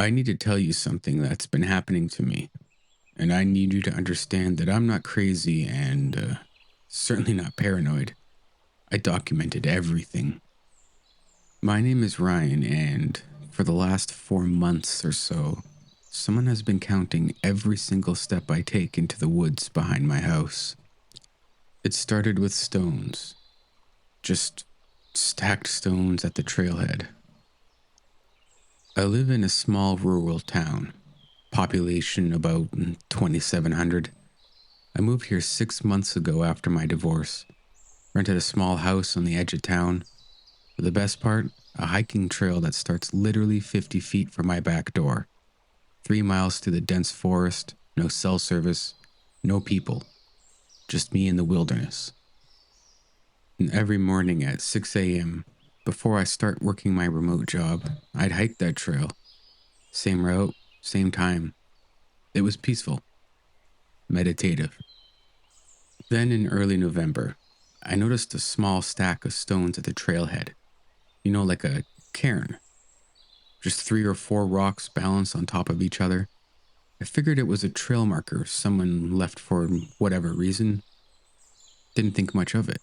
I need to tell you something that's been happening to me, and I need you to understand that I'm not crazy and certainly not paranoid. I documented everything. My name is Ryan, and for the last 4 months or so, someone has been counting every single step I take into the woods behind my house. It started with stones, just stacked stones at the trailhead. I live in a small rural town, population about 2,700. I moved here 6 months ago after my divorce, rented a small house on the edge of town. The best part, a hiking trail that starts literally 50 feet from my back door. 3 miles through the dense forest, no cell service, no people, just me in the wilderness. And every morning at 6 a.m., before I start working my remote job, I'd hike that trail. Same route, same time. It was peaceful, meditative. Then in early November, I noticed a small stack of stones at the trailhead. Like a cairn. Just 3 or 4 rocks balanced on top of each other. I figured it was a trail marker someone left for whatever reason. Didn't think much of it.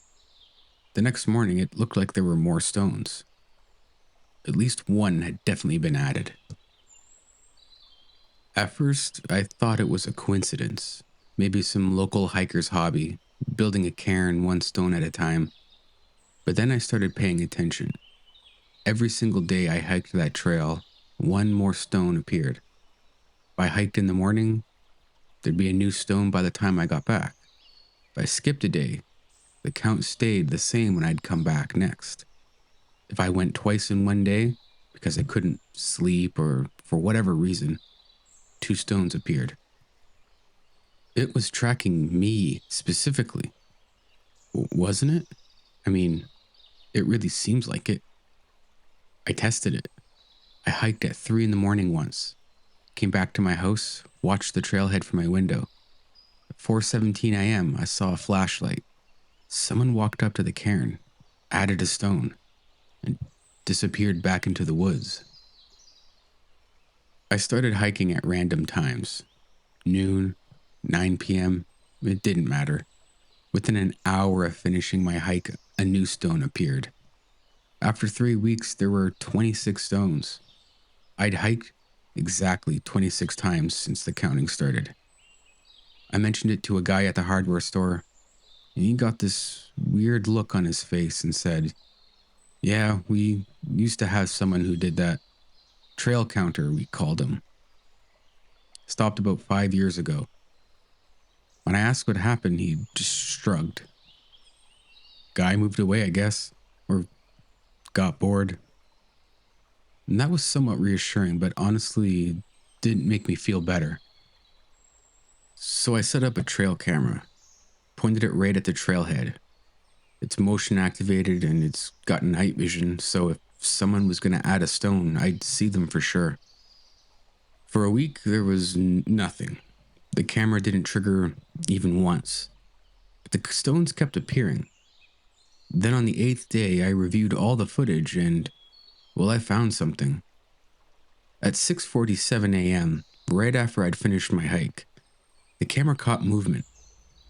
The next morning, it looked like there were more stones. At least one had definitely been added. At first, I thought it was a coincidence. Maybe some local hiker's hobby, building a cairn one stone at a time. But then I started paying attention. Every single day I hiked that trail, one more stone appeared. If I hiked in the morning, there'd be a new stone by the time I got back. If I skipped a day, the count stayed the same when I'd come back next. If I went twice in one day, because I couldn't sleep or for whatever reason, 2 stones appeared. It was tracking me specifically, wasn't it? I mean, it really seems like it. I tested it. I hiked at 3 in the morning once, came back to my house, watched the trailhead from my window. At 4:17 a.m., I saw a flashlight. Someone walked up to the cairn, added a stone, and disappeared back into the woods. I started hiking at random times. Noon, 9 p.m., it didn't matter. Within an hour of finishing my hike, a new stone appeared. After 3 weeks, there were 26 stones. I'd hiked exactly 26 times since the counting started. I mentioned it to a guy at the hardware store, and he got this weird look on his face and said, "Yeah, we used to have someone who did that. Trail counter, we called him. Stopped about 5 years ago." When I asked what happened, he just shrugged. Guy moved away, I guess, or got bored. And that was somewhat reassuring, but honestly didn't make me feel better. So I set up a trail camera, pointed it right at the trailhead. It's motion activated and it's got night vision, so if someone was going to add a stone, I'd see them for sure. For a week, there was nothing. The camera didn't trigger even once. But the stones kept appearing. Then on the 8th day, I reviewed all the footage and, well, I found something. At 6:47 a.m., right after I'd finished my hike, the camera caught movement.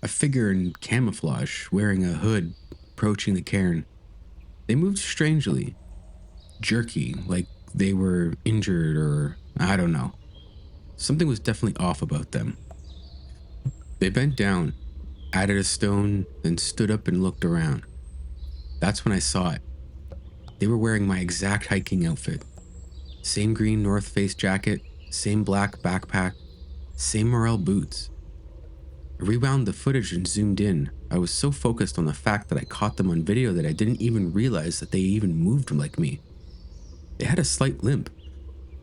A figure in camouflage, wearing a hood, approaching the cairn. They moved strangely, jerky, like they were injured or I don't know. Something was definitely off about them. They bent down, added a stone, then stood up and looked around. That's when I saw it. They were wearing my exact hiking outfit. Same green North Face jacket, same black backpack, same morel boots. I rewound the footage and zoomed in. I was so focused on the fact that I caught them on video that I didn't even realize that they even moved like me. They had a slight limp.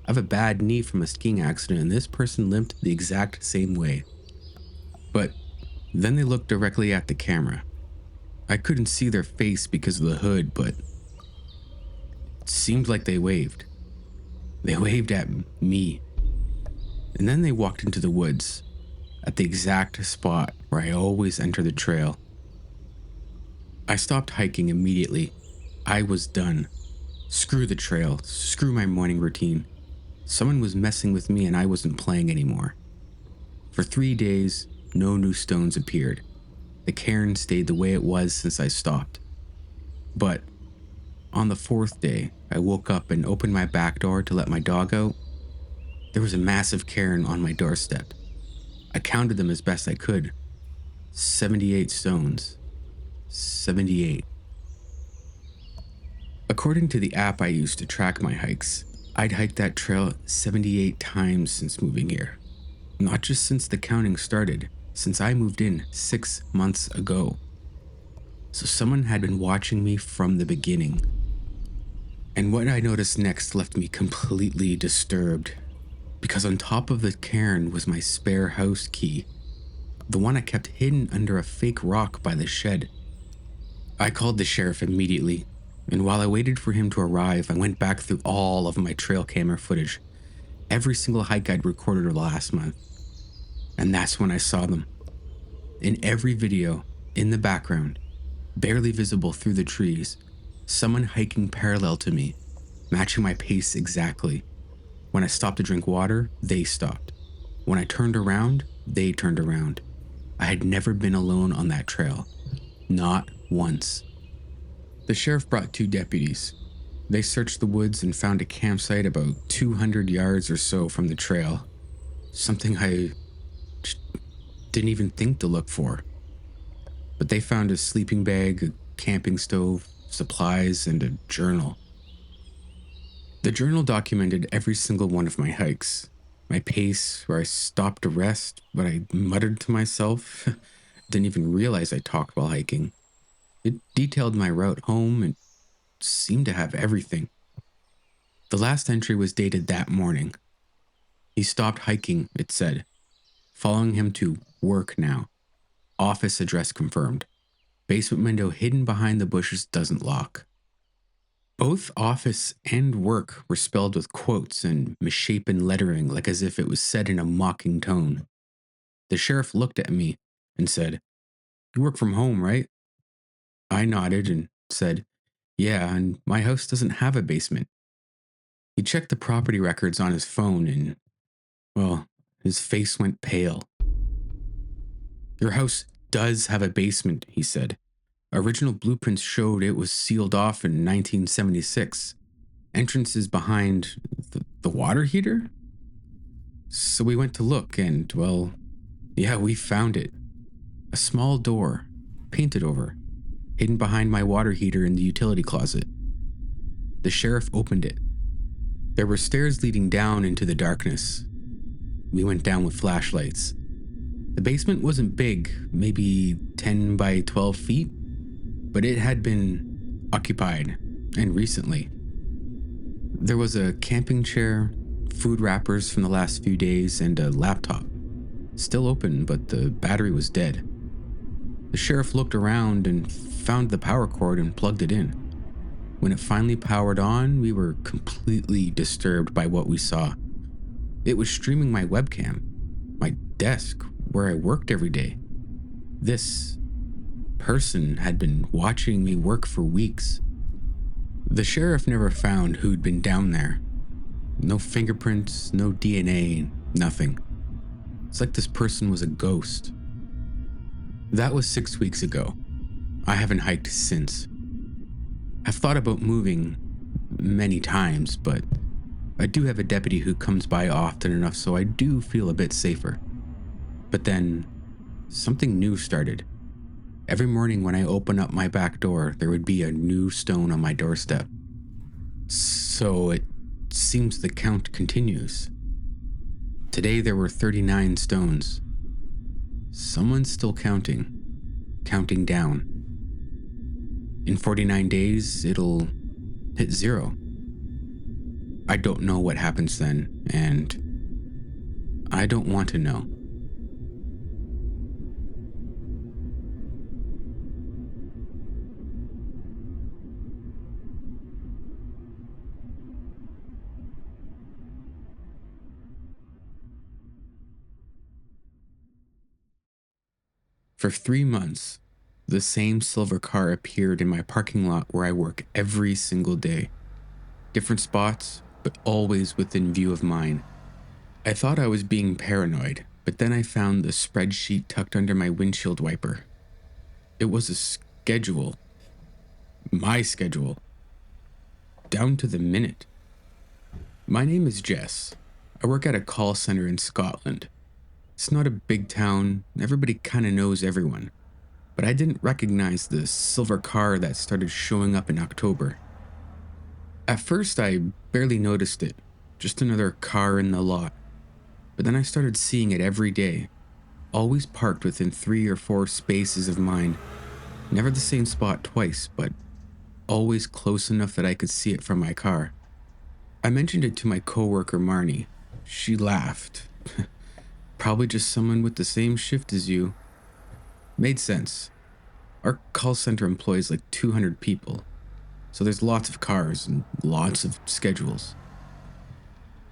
I have a bad knee from a skiing accident, and this person limped the exact same way. But then they looked directly at the camera. I couldn't see their face because of the hood, but it seemed like they waved. They waved at me. And then they walked into the woods, at the exact spot where I always enter the trail. I stopped hiking immediately. I was done. Screw the trail. Screw my morning routine. Someone was messing with me and I wasn't playing anymore. For 3 days, no new stones appeared. The cairn stayed the way it was since I stopped. But on the fourth day, I woke up and opened my back door to let my dog out. There was a massive cairn on my doorstep. I counted them as best I could. 78 stones. 78. According to the app I use to track my hikes, I'd hiked that trail 78 times since moving here. Not just since the counting started, since I moved in 6 months ago. So someone had been watching me from the beginning. And what I noticed next left me completely disturbed, because on top of the cairn was my spare house key, the one I kept hidden under a fake rock by the shed. I called the sheriff immediately, and while I waited for him to arrive, I went back through all of my trail camera footage, every single hike I'd recorded over the last month. And that's when I saw them. In every video, in the background, barely visible through the trees, someone hiking parallel to me, matching my pace exactly. When I stopped to drink water, they stopped. When I turned around, they turned around. I had never been alone on that trail. Not once. The sheriff brought 2 deputies. They searched the woods and found a campsite about 200 yards or so from the trail. Something I didn't even think to look for. But they found a sleeping bag, a camping stove, supplies, and a journal. The journal documented every single one of my hikes. My pace, where I stopped to rest, what I muttered to myself. Didn't even realize I talked while hiking. It detailed my route home and seemed to have everything. The last entry was dated that morning. He stopped hiking, it said. Following him to work now. Office address confirmed. Basement window hidden behind the bushes doesn't lock. Both office and work were spelled with quotes and misshapen lettering, like as if it was said in a mocking tone. The sheriff looked at me and said, "You work from home, right?" I nodded and said, "Yeah, and my house doesn't have a basement." He checked the property records on his phone and, well, his face went pale. "Your house does have a basement," he said. "Original blueprints showed it was sealed off in 1976. Entrance is behind the water heater?" So we went to look and, well, yeah, we found it. A small door, painted over, hidden behind my water heater in the utility closet. The sheriff opened it. There were stairs leading down into the darkness. We went down with flashlights. The basement wasn't big, maybe 10 by 12 feet, but it had been occupied, and recently. There was a camping chair, food wrappers from the last few days, and a laptop. Still open, but the battery was dead. The sheriff looked around and found the power cord and plugged it in. When it finally powered on, we were completely disturbed by what we saw. It was streaming my webcam, my desk, where I worked every day. This person had been watching me work for weeks. The sheriff never found who'd been down there. No fingerprints, no DNA, nothing. It's like this person was a ghost. That was 6 weeks ago. I haven't hiked since. I've thought about moving many times, but I do have a deputy who comes by often enough, so I do feel a bit safer. But then, something new started. Every morning when I open up my back door, there would be a new stone on my doorstep. So it seems the count continues. Today there were 39 stones. Someone's still counting down. In 49 days, it'll hit 0. I don't know what happens then, and I don't want to know. For 3 months, the same silver car appeared in my parking lot where I work every single day. Different spots, but always within view of mine. I thought I was being paranoid, but then I found the spreadsheet tucked under my windshield wiper. It was a schedule. My schedule. Down to the minute. My name is Jess. I work at a call center in Scotland. It's not a big town, everybody kind of knows everyone. But I didn't recognize the silver car that started showing up in October. At first, I barely noticed it, just another car in the lot. But then I started seeing it every day, always parked within 3 or 4 spaces of mine. Never the same spot twice, but always close enough that I could see it from my car. I mentioned it to my coworker Marnie. She laughed. Probably just someone with the same shift as you. Made sense. Our call center employs like 200 people, so there's lots of cars and lots of schedules.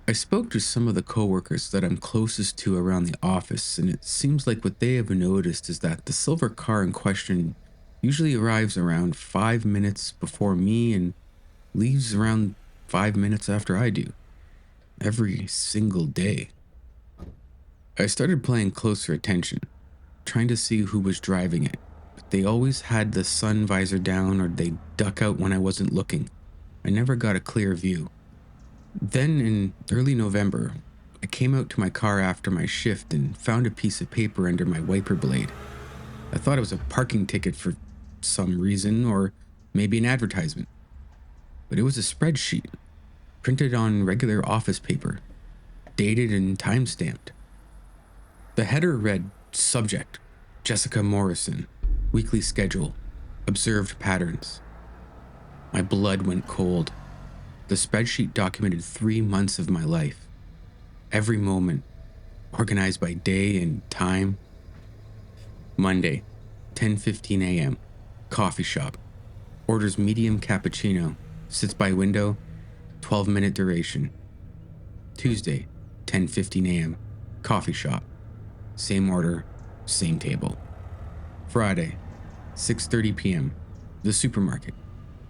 I spoke to some of the coworkers that I'm closest to around the office, and it seems like what they have noticed is that the silver car in question usually arrives around 5 minutes before me and leaves around 5 minutes after I do. Every single day. I started paying closer attention, trying to see who was driving it, but they always had the sun visor down or they'd duck out when I wasn't looking. I never got a clear view. Then in early November, I came out to my car after my shift and found a piece of paper under my wiper blade. I thought it was a parking ticket for some reason, or maybe an advertisement. But it was a spreadsheet, printed on regular office paper, dated and time-stamped. The header read, Subject, Jessica Morrison, Weekly Schedule, Observed Patterns. My blood went cold. The spreadsheet documented 3 months of my life. Every moment, organized by day and time. Monday, 10:15 a.m., coffee shop. Orders medium cappuccino, sits by window, 12-minute duration. Tuesday, 10:15 a.m., coffee shop. Same order, same table. Friday, 6:30 p.m., the supermarket.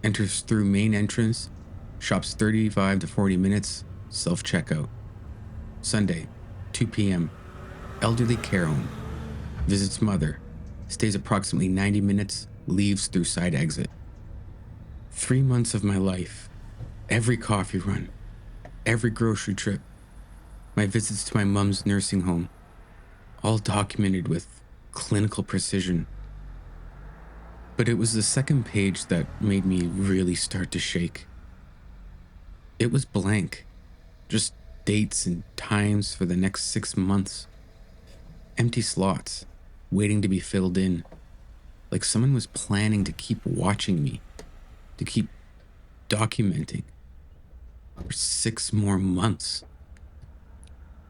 Enters through main entrance, shops 35 to 40 minutes, self-checkout. Sunday, 2 p.m., elderly care home. Visits mother, stays approximately 90 minutes, leaves through side exit. 3 months of my life, every coffee run, every grocery trip, my visits to my mom's nursing home, all documented with clinical precision. But it was the second page that made me really start to shake. It was blank, just dates and times for the next 6 months. Empty slots, waiting to be filled in, like someone was planning to keep watching me, to keep documenting for 6 more months.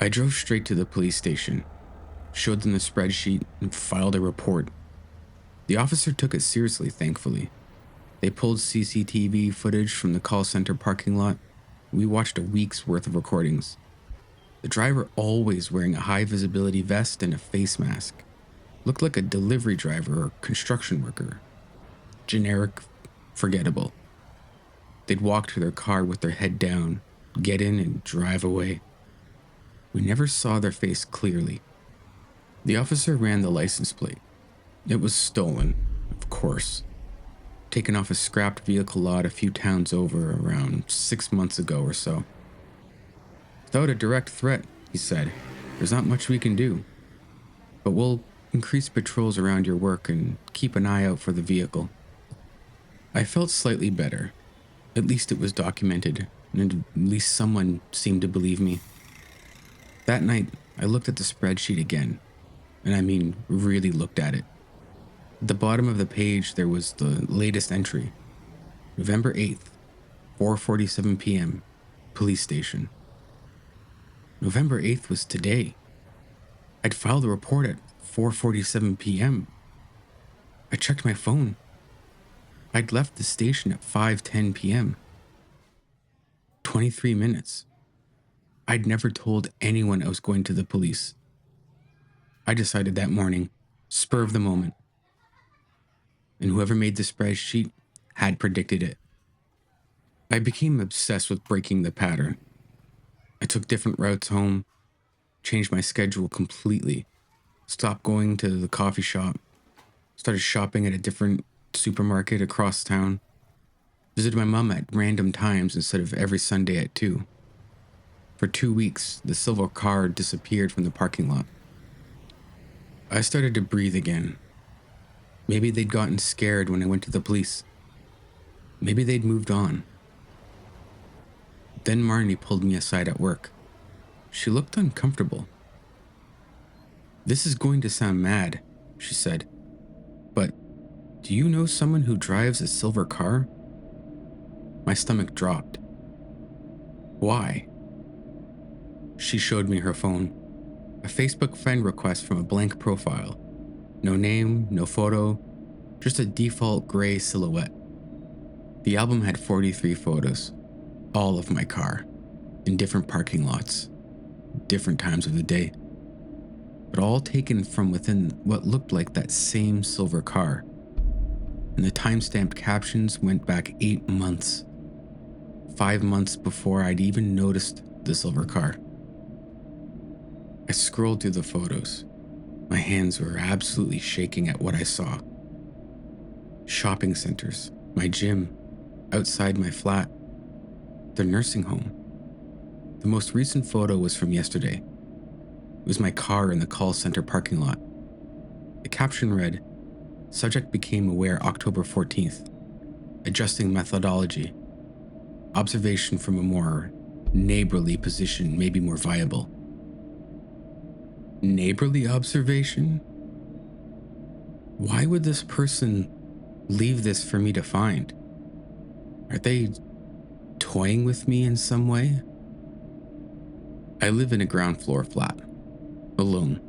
I drove straight to the police station, showed them the spreadsheet, and filed a report. The officer took it seriously, thankfully. They pulled CCTV footage from the call center parking lot. We watched a week's worth of recordings. The driver always wearing a high visibility vest and a face mask. Looked like a delivery driver or construction worker. Generic, forgettable. They'd walk to their car with their head down, get in and drive away. We never saw their face clearly. The officer ran the license plate. It was stolen, of course. Taken off a scrapped vehicle lot a few towns over around 6 months ago or so. Without a direct threat, he said, there's not much we can do. But we'll increase patrols around your work and keep an eye out for the vehicle. I felt slightly better. At least it was documented, and at least someone seemed to believe me. That night, I looked at the spreadsheet again, and I mean really looked at it. At the bottom of the page, there was the latest entry. November 8th, 4:47 p.m., police station. November 8th was today. I'd filed a report at 4:47 p.m. I checked my phone. I'd left the station at 5:10 p.m. 23 minutes. I'd never told anyone I was going to the police. I decided that morning, spur of the moment. And whoever made the spreadsheet had predicted it. I became obsessed with breaking the pattern, I took different routes home, changed my schedule completely, stopped going to the coffee shop, started shopping at a different supermarket across town, visited my mom at random times instead of every Sunday at 2. For 2 weeks, the silver car disappeared from the parking lot. I started to breathe again. Maybe they'd gotten scared when I went to the police. Maybe they'd moved on. Then Marnie pulled me aside at work. She looked uncomfortable. "This is going to sound mad," she said, "but do you know someone who drives a silver car?" My stomach dropped. "Why?" She showed me her phone. A Facebook friend request from a blank profile. No name, no photo, just a default gray silhouette. The album had 43 photos, all of my car, in different parking lots, different times of the day, but all taken from within what looked like that same silver car. And the time-stamped captions went back 8 months, 5 months before I'd even noticed the silver car. I scrolled through the photos. My hands were absolutely shaking at what I saw. Shopping centers, my gym, outside my flat, the nursing home. The most recent photo was from yesterday. It was my car in the call center parking lot. The caption read, "Subject became aware October 14th. Adjusting methodology. Observation from a more neighborly position may be more viable." Neighborly observation? Why would this person leave this for me to find? Are they toying with me in some way? I live in a ground floor flat, alone.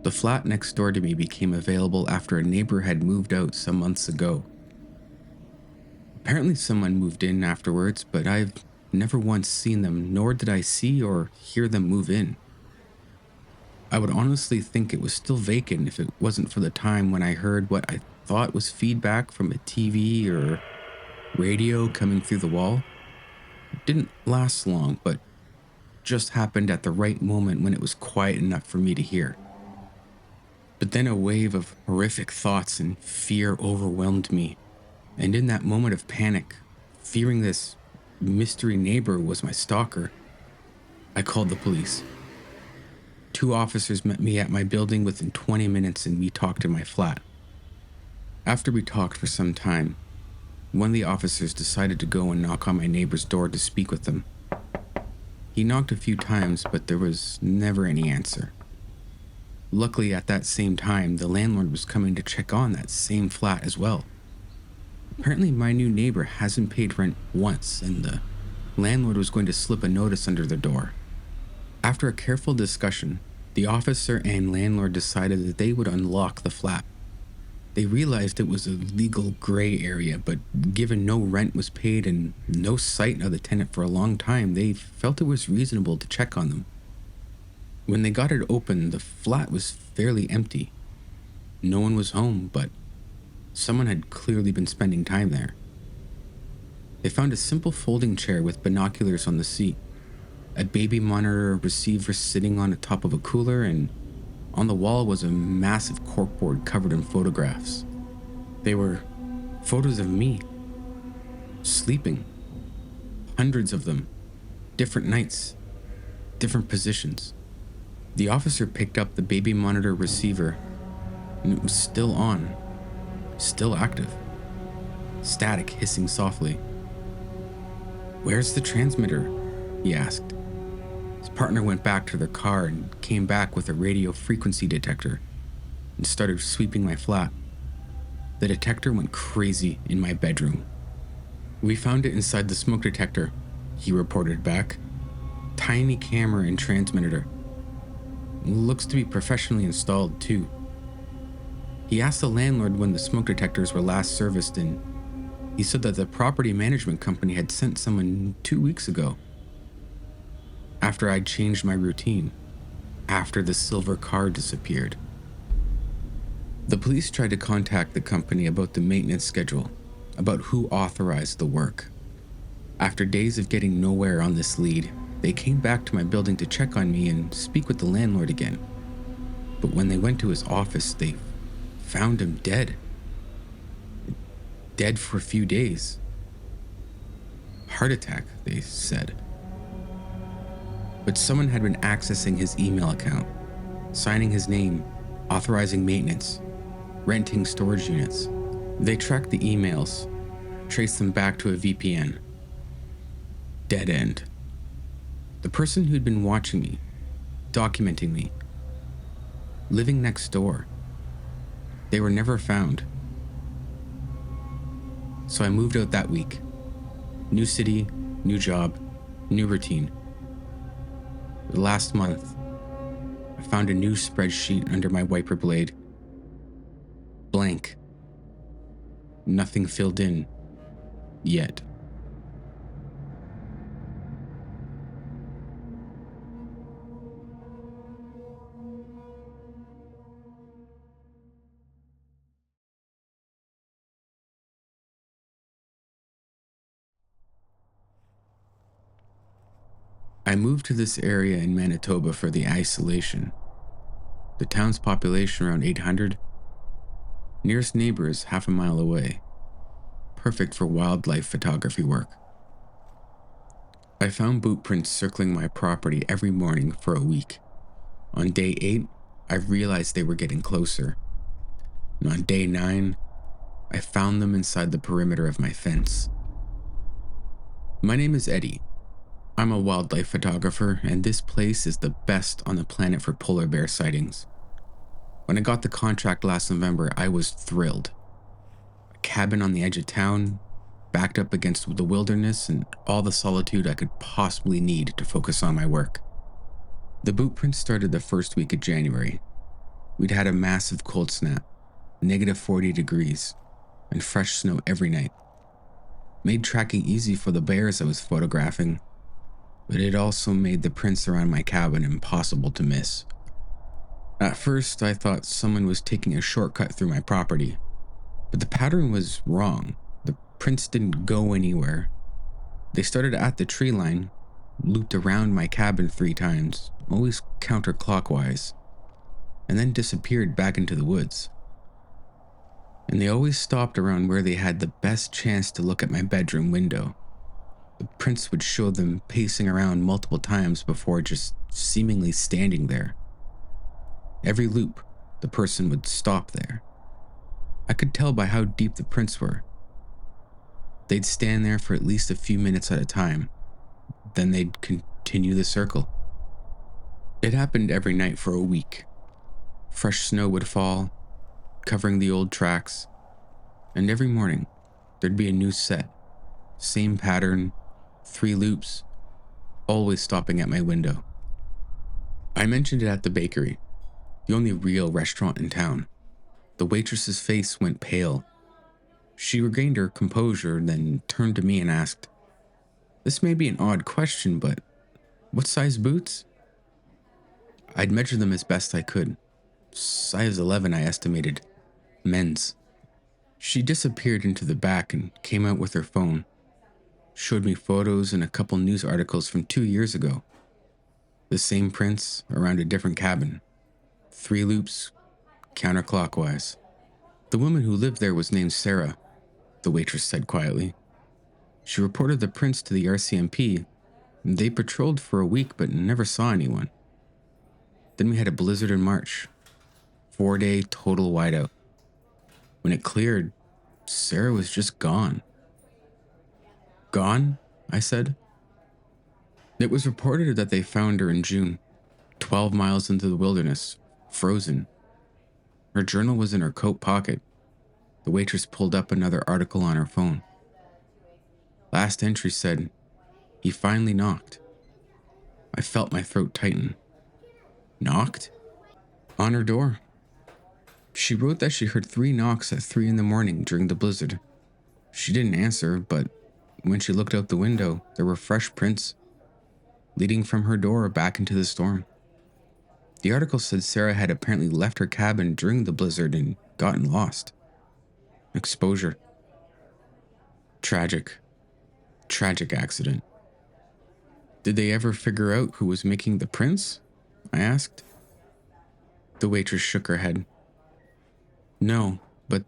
The flat next door to me became available after a neighbor had moved out some months ago. Apparently someone moved in afterwards, but I've never once seen them, nor did I see or hear them move in. I would honestly think it was still vacant if it wasn't for the time when I heard what I thought was feedback from a TV or radio coming through the wall. It didn't last long, but just happened at the right moment when it was quiet enough for me to hear. But then a wave of horrific thoughts and fear overwhelmed me, and in that moment of panic, fearing this mystery neighbor was my stalker, I called the police. 2 officers met me at my building within 20 minutes and we talked in my flat. After we talked for some time, one of the officers decided to go and knock on my neighbor's door to speak with them. He knocked a few times, but there was never any answer. Luckily, at that same time, the landlord was coming to check on that same flat as well. Apparently, my new neighbor hasn't paid rent once, and the landlord was going to slip a notice under their door. After a careful discussion, the officer and landlord decided that they would unlock the flat. They realized it was a legal gray area, but given no rent was paid and no sight of the tenant for a long time, they felt it was reasonable to check on them. When they got it open, the flat was fairly empty. No one was home, but someone had clearly been spending time there. They found a simple folding chair with binoculars on the seat, a baby monitor receiver sitting on the top of a cooler, and on the wall was a massive corkboard covered in photographs. They were photos of me, sleeping. Hundreds of them, different nights, different positions. The officer picked up the baby monitor receiver, and it was still on, still active. Static hissing softly. "Where's the transmitter?" he asked. His partner went back to their car and came back with a radio frequency detector and started sweeping my flat. The detector went crazy in my bedroom. "We found it inside the smoke detector," he reported back. "Tiny camera and transmitter. Looks to be professionally installed too." He asked the landlord when the smoke detectors were last serviced, and he said that the property management company had sent someone 2 weeks ago. After I'd changed my routine, after the silver car disappeared. The police tried to contact the company about the maintenance schedule, about who authorized the work. After days of getting nowhere on this lead, They came back to my building to check on me and speak with the landlord again. But when they went to his office, they found him dead. Dead for a few days. Heart attack, they said. But someone had been accessing his email account, signing his name, authorizing maintenance, renting storage units. They tracked the emails, traced them back to a VPN. Dead end. The person who'd been watching me, documenting me, living next door, they were never found. So I moved out that week. New city, new job, new routine. The last month, I found a new spreadsheet under my wiper blade. Blank. Nothing filled in. Yet. I moved to this area in Manitoba for the isolation. The town's population around 800. Nearest neighbor is half a mile away. Perfect for wildlife photography work. I found boot prints circling my property every morning for a week. On day 8, I realized they were getting closer. And on day 9, I found them inside the perimeter of my fence. My name is Eddie. I'm a wildlife photographer, and this place is the best on the planet for polar bear sightings. When I got the contract last November, I was thrilled. A cabin on the edge of town, backed up against the wilderness, and all the solitude I could possibly need to focus on my work. The boot print started the first week of January. We'd had a massive cold snap, -40 degrees, and fresh snow every night. Made tracking easy for the bears I was photographing, but it also made the prints around my cabin impossible to miss. At first, I thought someone was taking a shortcut through my property, but the pattern was wrong. The prints didn't go anywhere. They started at the tree line, looped around my cabin 3 times, always counterclockwise, and then disappeared back into the woods. And they always stopped around where they had the best chance to look at my bedroom window. The prints would show them pacing around multiple times before just seemingly standing there. Every loop, the person would stop there. I could tell by how deep the prints were. They'd stand there for at least a few minutes at a time. Then they'd continue the circle. It happened every night for a week. Fresh snow would fall, covering the old tracks, and every morning, there'd be a new set. Same pattern, 3 loops, always stopping at my window. I mentioned it at the bakery, the only real restaurant in town. The waitress's face went pale. She regained her composure, then turned to me and asked, "This may be an odd question, but what size boots?" I'd measure them as best I could. Size 11, I estimated. Men's. She disappeared into the back and came out with her phone. Showed me photos and a couple news articles from 2 years ago. The same prints around a different cabin. 3 loops, counterclockwise. The woman who lived there was named Sarah, the waitress said quietly. She reported the prints to the RCMP. They patrolled for a week but never saw anyone. Then we had a blizzard in March. 4-day total whiteout. When it cleared, Sarah was just gone. Gone? I said. It was reported that they found her in June, 12 miles into the wilderness, frozen. Her journal was in her coat pocket. The waitress pulled up another article on her phone. Last entry said, "He finally knocked." I felt my throat tighten. Knocked? On her door. She wrote that she heard 3 knocks at 3 in the morning during the blizzard. She didn't answer, but when she looked out the window, there were fresh prints leading from her door back into the storm. The article said Sarah had apparently left her cabin during the blizzard and gotten lost. Exposure. Tragic accident. Did they ever figure out who was making the prints? I asked. The waitress shook her head. No, but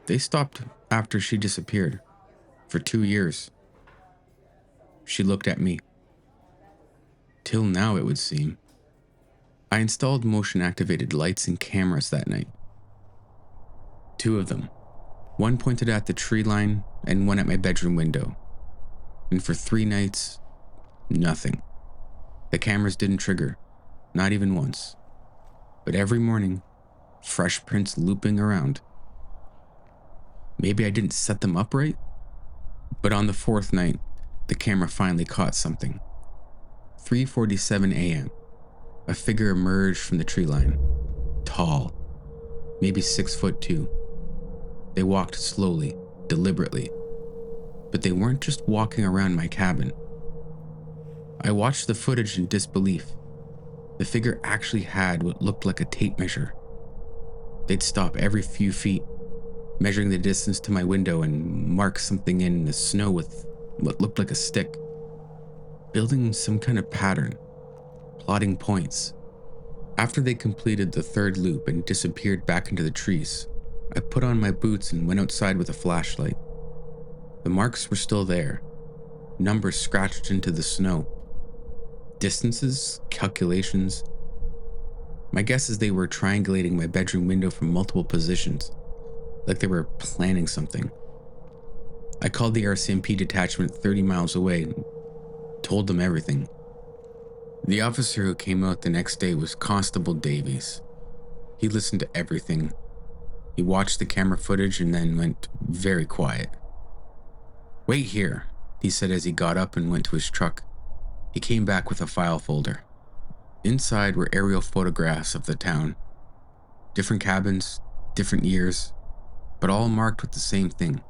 they stopped after she disappeared. For 2 years. She looked at me. Till now, it would seem. I installed motion-activated lights and cameras that night. 2 of them. One pointed at the tree line and one at my bedroom window. And for 3 nights, nothing. The cameras didn't trigger, not even once. But every morning, fresh prints looping around. Maybe I didn't set them up right? But on the 4th night, the camera finally caught something. 3:47 a.m. A figure emerged from the tree line. Tall, maybe 6'2". They walked slowly, deliberately. But they weren't just walking around my cabin. I watched the footage in disbelief. The figure actually had what looked like a tape measure. They'd stop every few feet, measuring the distance to my window and mark something in the snow with what looked like a stick. Building some kind of pattern, plotting points. After they completed the 3rd loop and disappeared back into the trees, I put on my boots and went outside with a flashlight. The marks were still there, numbers scratched into the snow. Distances, calculations. My guess is they were triangulating my bedroom window from multiple positions, like they were planning something. I called the RCMP detachment 30 miles away and told them everything. The officer who came out the next day was Constable Davies. He listened to everything. He watched the camera footage and then went very quiet. "Wait here," he said as he got up and went to his truck. He came back with a file folder. Inside were aerial photographs of the town. Different cabins, different years, but all marked with the same thing.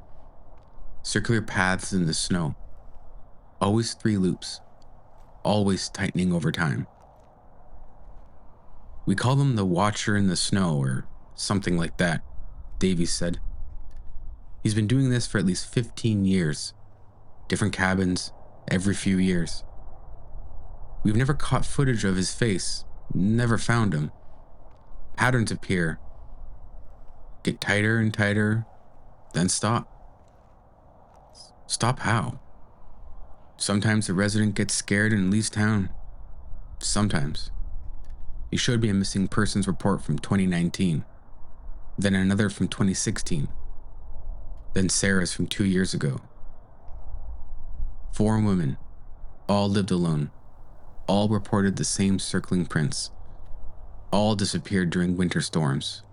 Circular paths in the snow. Always 3 loops. Always tightening over time. "We call them the Watcher in the Snow or something like that," Davies said. "He's been doing this for at least 15 years. Different cabins, every few years. We've never caught footage of his face, never found him. Patterns appear, get tighter and tighter, then stop. Stop how? Sometimes a resident gets scared and leaves town. Sometimes. He showed me a missing persons report from 2019, then another from 2016, then Sarah's from 2 years ago. 4 women, all lived alone, all reported the same circling prints, all disappeared during winter storms.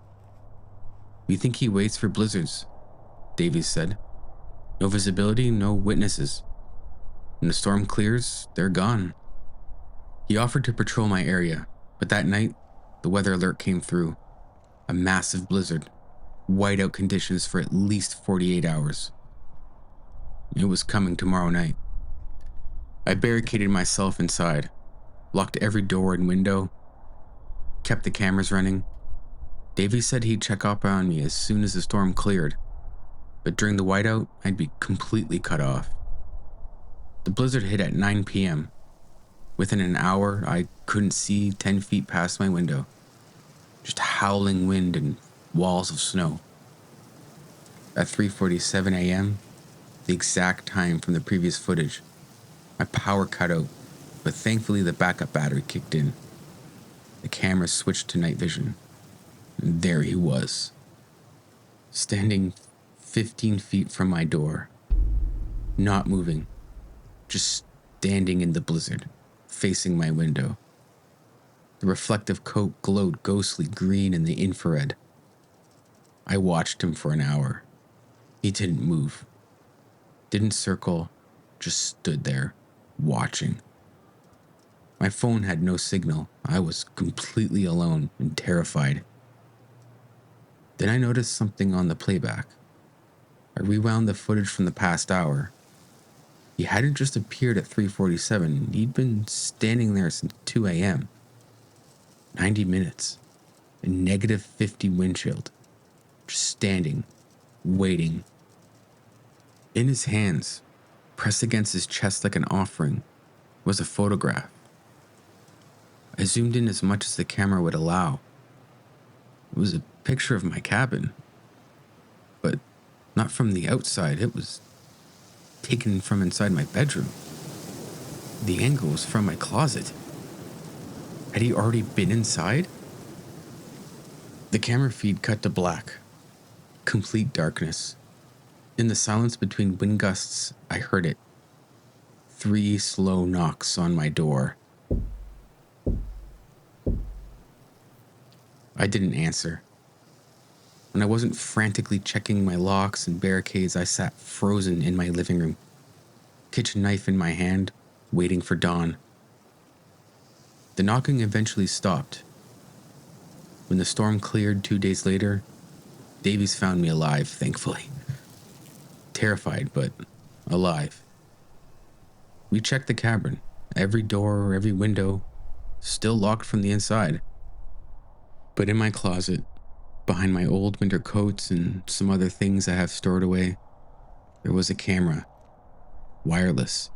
We think he waits for blizzards," Davies said. "No visibility, no witnesses. When the storm clears, they're gone." He offered to patrol my area, but that night, the weather alert came through. A massive blizzard, whiteout conditions for at least 48 hours. It was coming tomorrow night. I barricaded myself inside, locked every door and window, kept the cameras running. Davies said he'd check up on me as soon as the storm cleared, but during the whiteout, I'd be completely cut off. The blizzard hit at 9 p.m. Within an hour, I couldn't see 10 feet past my window. Just howling wind and walls of snow. At 3:47 a.m., the exact time from the previous footage, my power cut out, but thankfully the backup battery kicked in. The camera switched to night vision, and there he was, standing 15 feet from my door, not moving, just standing in the blizzard, facing my window. The reflective coat glowed ghostly green in the infrared. I watched him for an hour. He didn't move, didn't circle, just stood there, watching. My phone had no signal. I was completely alone and terrified. Then I noticed something on the playback. I rewound the footage from the past hour. He hadn't just appeared at 3:47. He'd been standing there since 2 a.m. 90 minutes. A -50 wind chill. Just standing, waiting. In his hands, pressed against his chest like an offering, was a photograph. I zoomed in as much as the camera would allow. It was a picture of my cabin, but not from the outside. It was taken from inside my bedroom. The angle was from my closet. Had he already been inside? The camera feed cut to black. Complete darkness. In the silence between wind gusts, I heard it. 3 slow knocks on my door. I didn't answer. When I wasn't frantically checking my locks and barricades, I sat frozen in my living room, kitchen knife in my hand, waiting for dawn. The knocking eventually stopped. When the storm cleared 2 days later, Davies found me alive, thankfully. Terrified, but alive. We checked the cabin, every door, every window, still locked from the inside. But in my closet, behind my old winter coats and some other things I have stored away, there was a camera, wireless,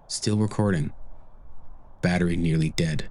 still recording, battery nearly dead.